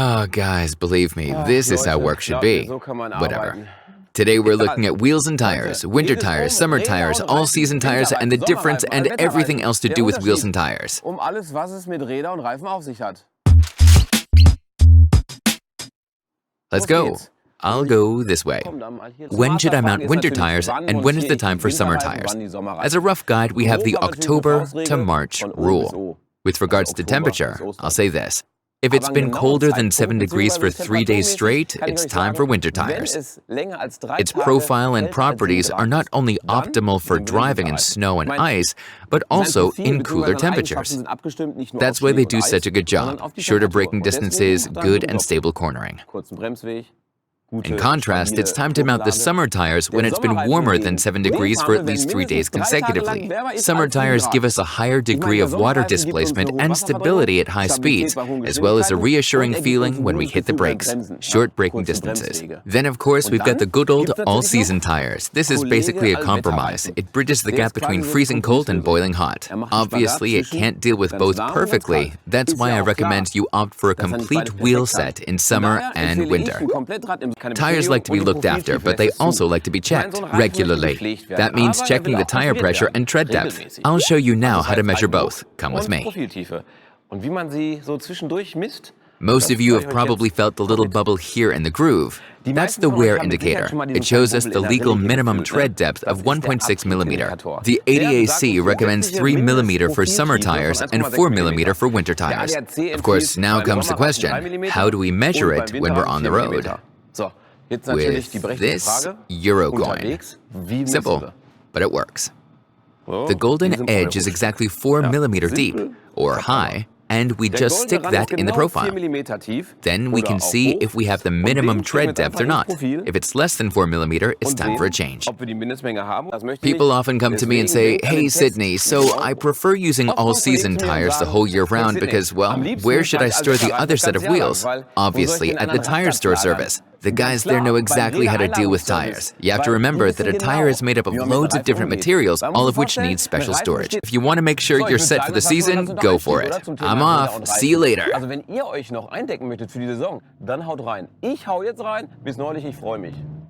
Oh, guys, believe me, this is how work should be. Whatever. Today we're looking at wheels and tires, winter tires, summer tires, all-season tires, and the difference and everything else to do with wheels and tires. Let's go. I'll go this way. When should I mount winter tires and when is the time for summer tires? As a rough guide, we have the October to March rule. With regards to temperature, I'll say this. If it's been colder than 7 degrees for 3 days straight, it's time for winter tires. Its profile and properties are not only optimal for driving in snow and ice, but also in cooler temperatures. That's why they do such a good job. Shorter braking distances, good and stable cornering. In contrast, it's time to mount the summer tires when it's been warmer than 7 degrees for at least 3 days consecutively. Summer tires give us a higher degree of water displacement and stability at high speeds, as well as a reassuring feeling when we hit the brakes, short braking distances. Then, of course, we've got the good old all-season tires. This is basically a compromise. It bridges the gap between freezing cold and boiling hot. Obviously, it can't deal with both perfectly. That's why I recommend you opt for a complete wheel set in summer and winter. Tires like to be looked after, but they also like to be checked regularly. That means checking the tire pressure and tread depth. I'll show you now how to measure both. Come with me. Most of you have probably felt the little bubble here in the groove. That's the wear indicator. It shows us the legal minimum tread depth of 1.6 millimeter. The ADAC recommends 3 millimeter for summer tires and 4 millimeter for winter tires. Of course, now comes the question, how do we measure it when we're on the road? With this Euro coin. Simple, but it works. The golden edge is exactly 4 millimeter deep, or high, and we just stick that in the profile. Then we can see if we have the minimum tread depth or not. If it's less than 4 millimeter, it's time for a change. People often come to me and say, "Hey Sidney, so I prefer using all-season tires the whole year round because, well, where should I store the other set of wheels?" Obviously, at the tire store service. The guys there know exactly how to deal with tires. You have to remember that a tire is made up of loads of different materials, all of which need special storage. If you want to make sure you're set for the season, go for it. I'm off. See you later. Also wenn ihr euch noch eindecken möchtet für die Saison, dann haut rein. Ich hau jetzt rein. Bis neulich, ich freue mich.